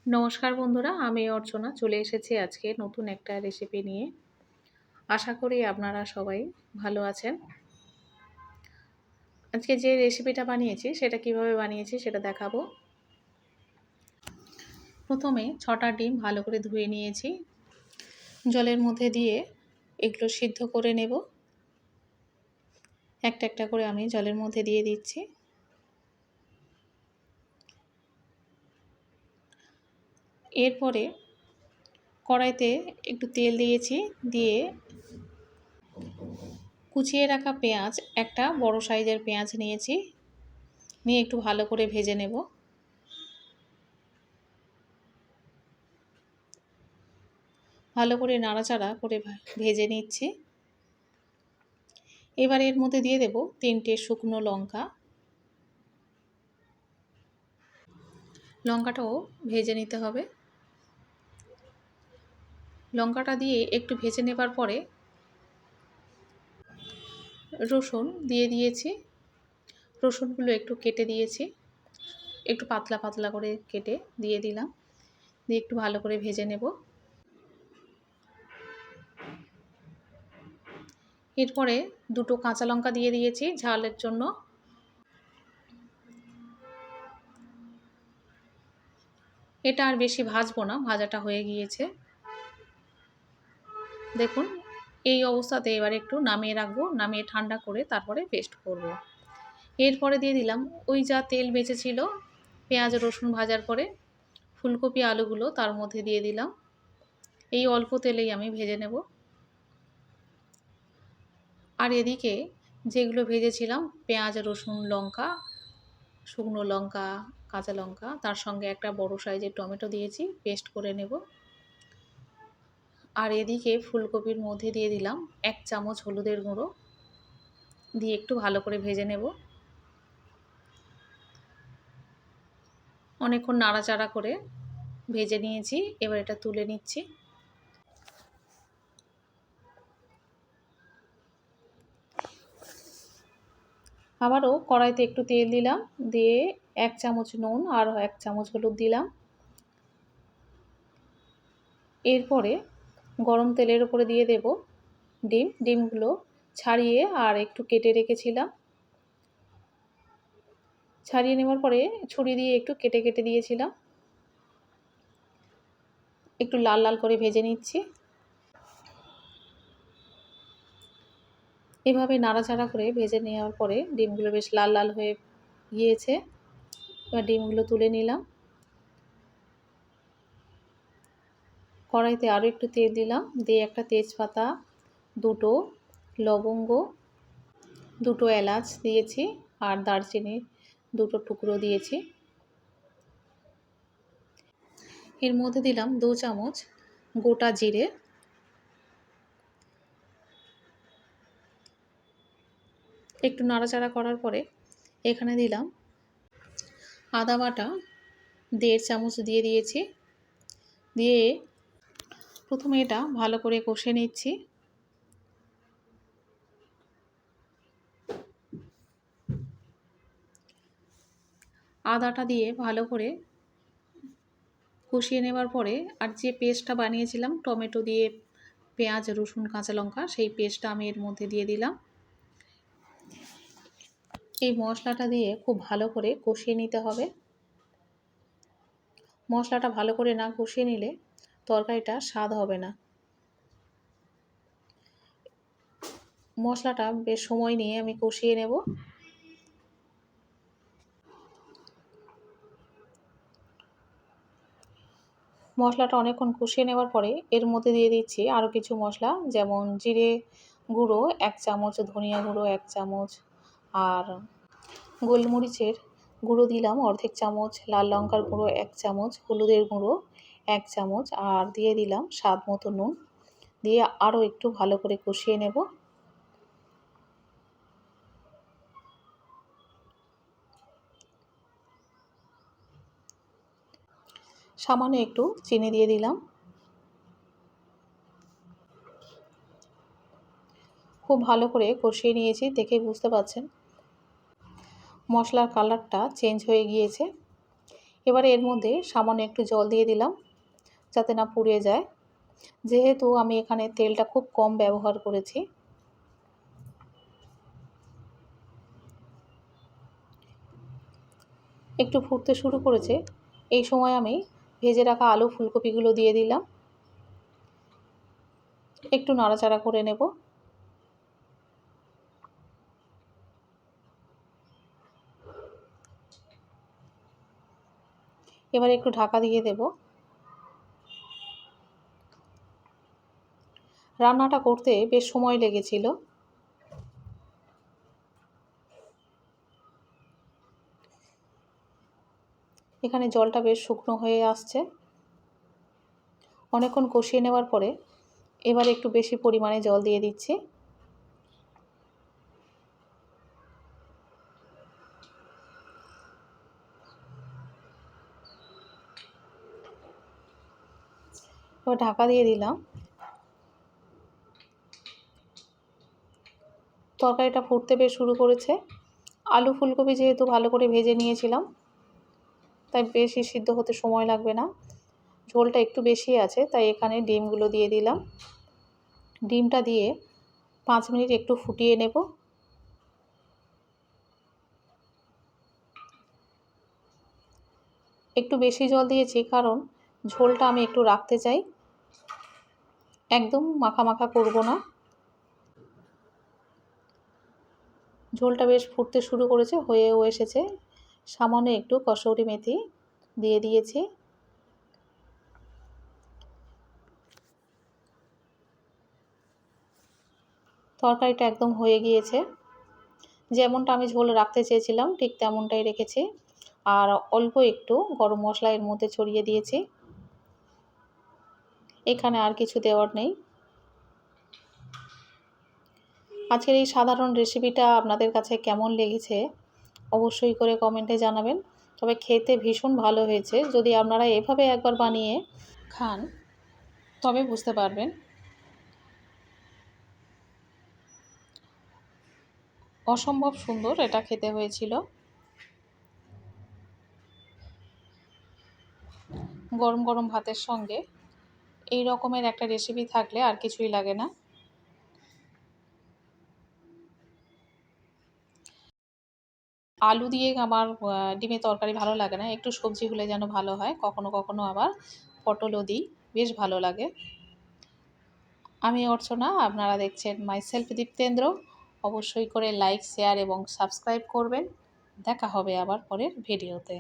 নমস্কার বন্ধুরা, আমি অর্চনা চলে এসেছি আজকে নতুন একটা রেসিপি নিয়ে। আশা করি আপনারা সবাই ভালো আছেন। আজকে যে রেসিপিটা বানিয়েছি সেটা কিভাবে বানিয়েছি সেটা দেখাবো। প্রথমে ৬টা ডিম ভালো করে ধুয়ে নিয়েছি। জলের মধ্যে দিয়ে এগুলো সিদ্ধ করে নেব। একটা একটা করে আমি জলের মধ্যে দিয়ে দিচ্ছি। এরপরে কড়াইতে একটু তেল দিয়েছি, দিয়ে কুচিয়ে রাখা পেঁয়াজ, একটা বড় সাইজের পেঁয়াজ নিয়েছি, নিয়ে একটু ভালো করে ভেজে নেব। ভালো করে নাড়াচাড়া করে ভেজে নিচ্ছি। এবার এর মধ্যে দিয়ে দেব ৩টে শুকনো লঙ্কা। লঙ্কাটাও ভেজে নিতে হবে। লঙ্কাটা দিয়ে একটু ভেজে নেবার পরে রসুন দিয়ে দিয়েছি। রসুনগুলো একটু কেটে দিয়েছি, একটু পাতলা পাতলা করে কেটে দিয়ে দিলাম, দিয়ে একটু ভালো করে ভেজে নেব। এরপরে ২টো কাঁচা লঙ্কা দিয়ে দিয়েছি ঝালের জন্য। এটা আর বেশি ভাজবো না, ভাজাটা হয়ে গিয়েছে। দেখুন, এই অবস্থাতে এবার একটু নামিয়ে রাখবো, নামিয়ে ঠান্ডা করে তারপরে পেস্ট করব। এরপরে দিয়ে দিলাম ওই যা তেল বেঁচেছিল পেঁয়াজ রসুন ভাজার পরে, ফুলকপি আলুগুলো তার মধ্যে দিয়ে দিলাম। এই অল্প তেলেই আমি ভেজে নেব। আর এদিকে যেগুলো ভেজেছিলাম পেঁয়াজ রসুন লঙ্কা, শুকনো লঙ্কা, কাঁচা লঙ্কা, তার সঙ্গে একটা বড় সাইজের টমেটো দিয়েছি, পেস্ট করে নেব। আর এদিকে ফুলকপির মধ্যে দিয়ে দিলাম ১ চামচ হলুদের গুঁড়ো, দিয়ে একটু ভালো করে ভেজে নেব। অনেকক্ষণ নাড়াচাড়া করে ভেজে নিয়েছি, এবার এটা তুলে নিচ্ছি। আবারও কড়াইতে একটু তেল দিলাম, দিয়ে ১ চামচ নুন আর ১ চামচ হলুদ দিলাম। এরপরে গরম তেলের উপরে দিয়ে দেব ডিমগুলো ছাড়িয়ে আর একটু কেটে রেখেছিলাম। ছাড়িয়ে নেওয়ার পরে ছুরি দিয়ে একটু কেটে কেটে দিয়েছিলাম। একটু লাল লাল করে ভেজে নিচ্ছি। এভাবে নাড়াচাড়া করে ভেজে নেওয়ার পরে ডিমগুলো বেশ লাল লাল হয়ে গিয়েছে। এবার ডিমগুলো তুলে নিলাম। কড়াইতে আরও একটু তেল দিলাম, দিয়ে একটা তেজপাতা, ২টো লবঙ্গ, ২টো এলাচ দিয়েছি, আর দারচিনি ২টো টুকরো দিয়েছি। এর মধ্যে দিলাম ২ চামচ গোটা জিরে। একটু নাড়াচাড়া করার পরে এখানে দিলাম আদা বাটা ১.৫ চামচ দিয়ে দিয়েছি। দিয়ে প্রথমে এটা ভালো করে কষে নিচ্ছি। আদাটা দিয়ে ভালো করে কষিয়ে নেবার পরে আর যে পেস্টটা বানিয়েছিলাম টমেটো দিয়ে পেঁয়াজ রসুন কাঁচা লঙ্কা, সেই পেস্টটা আমি এর মধ্যে দিয়ে দিলাম। এই মশলাটা দিয়ে খুব ভালো করে কষিয়ে নিতে হবে। মশলাটা ভালো করে না কষিয়ে নিলে তরকারিটা স্বাদ হবে না। মশলাটা বেশ সময় নিয়ে আমি কষিয়ে নেব। মশলাটা অনেকক্ষণ কষিয়ে নেওয়ার পরে এর মধ্যে দিয়ে দিচ্ছি আরও কিছু মশলা, যেমন জিরে গুঁড়ো ১ চামচ, ধনিয়া গুঁড়ো ১ চামচ, আর গোলমরিচের গুঁড়ো দিলাম অর্ধেক চামচ, লাল লঙ্কার গুঁড়ো ১ চামচ, হলুদের গুঁড়ো ১ চামচ, আর দিয়ে দিলাম স্বাদ মতো নুন। দিয়ে আরও একটু ভালো করে কষিয়ে নেব। সামান্য একটু চিনি দিয়ে দিলাম। খুব ভালো করে কষিয়ে নিয়েছি, দেখেই বুঝতে পারছেন মশলার কালারটা চেঞ্জ হয়ে গিয়েছে। এবারে এর মধ্যে সামান্য একটু জল দিয়ে দিলাম যাতে না পুড়ে যায়, যেহেতু আমি এখানে তেলটা খুব কম ব্যবহার করেছি। একটু ফুটতে শুরু করেছে, এই সময় আমি ভেজে রাখা আলু ফুলকপিগুলো দিয়ে দিলাম, একটু নাড়াচাড়া করে নেব। এবার একটু ঢাকা দিয়ে দেব। রান্নাটা করতে বেশ সময় লেগেছিল। এখানে জলটা বেশ শুকনো হয়ে আসছে। অনেকক্ষণ কষিয়ে নেওয়ার পরে এবার একটু বেশি পরিমাণে জল দিয়ে দিচ্ছি। এবার ঢাকা দিয়ে দিলাম। তরকারিটা ফুটতে বেশ শুরু করেছে। আলু ফুলকপি যেহেতু ভালো করে ভেজে নিয়েছিলাম, তাই বেশি সিদ্ধ হতে সময় লাগবে না। ঝোলটা একটু বেশি আছে, তাই এখানে ডিমগুলো দিয়ে দিলাম। ডিমটা দিয়ে 5 মিনিট একটু ফুটিয়ে নেব। একটু বেশি জল দিয়েছি কারণ ঝোলটা আমি একটু রাখতে চাই, একদম মাখা মাখা করব না। ঝোলটা বেশ ফুটতে শুরু করেছে, হয়েও এসেছে। সামান্য একটু কসৌরি মেথি দিয়ে দিয়েছি। তরকারিটা একদম হয়ে গিয়েছে। যেমনটা আমি ঝোল রাখতে চেয়েছিলাম ঠিক তেমনটাই রেখেছি। আর অল্প একটু গরম মশলা এর মধ্যে ছড়িয়ে দিয়েছি। এখানে আর কিছু দেওয়ার নেই। আজকের এই সাধারণ রেসিপিটা আপনাদের কাছে কেমন লেগেছে অবশ্যই করে কমেন্টে জানাবেন। তবে খেতে ভীষণ ভালো হয়েছে। যদি আপনারা এভাবে একবার বানিয়ে খান তবে বুঝতে পারবেন। অসম্ভব সুন্দর এটা খেতে হয়েছিল। গরম গরম ভাতের সঙ্গে এই রকমের একটা রেসিপি থাকলে আর কিছুই লাগে না। আলু দিয়ে আমার ডিমের তরকারি ভালো লাগে না, একটু সবজি হলে যেন ভালো হয়। কখনো কখনো আবার পটলও দিই, বেশ ভালো লাগে। আমি অর্চনা, আপনারা দেখছেন মাইসেলফ দীপ্তেন্দ্র। অবশ্যই করে লাইক, শেয়ার এবং সাবস্ক্রাইব করবেন। দেখা হবে আবার পরের ভিডিওতে।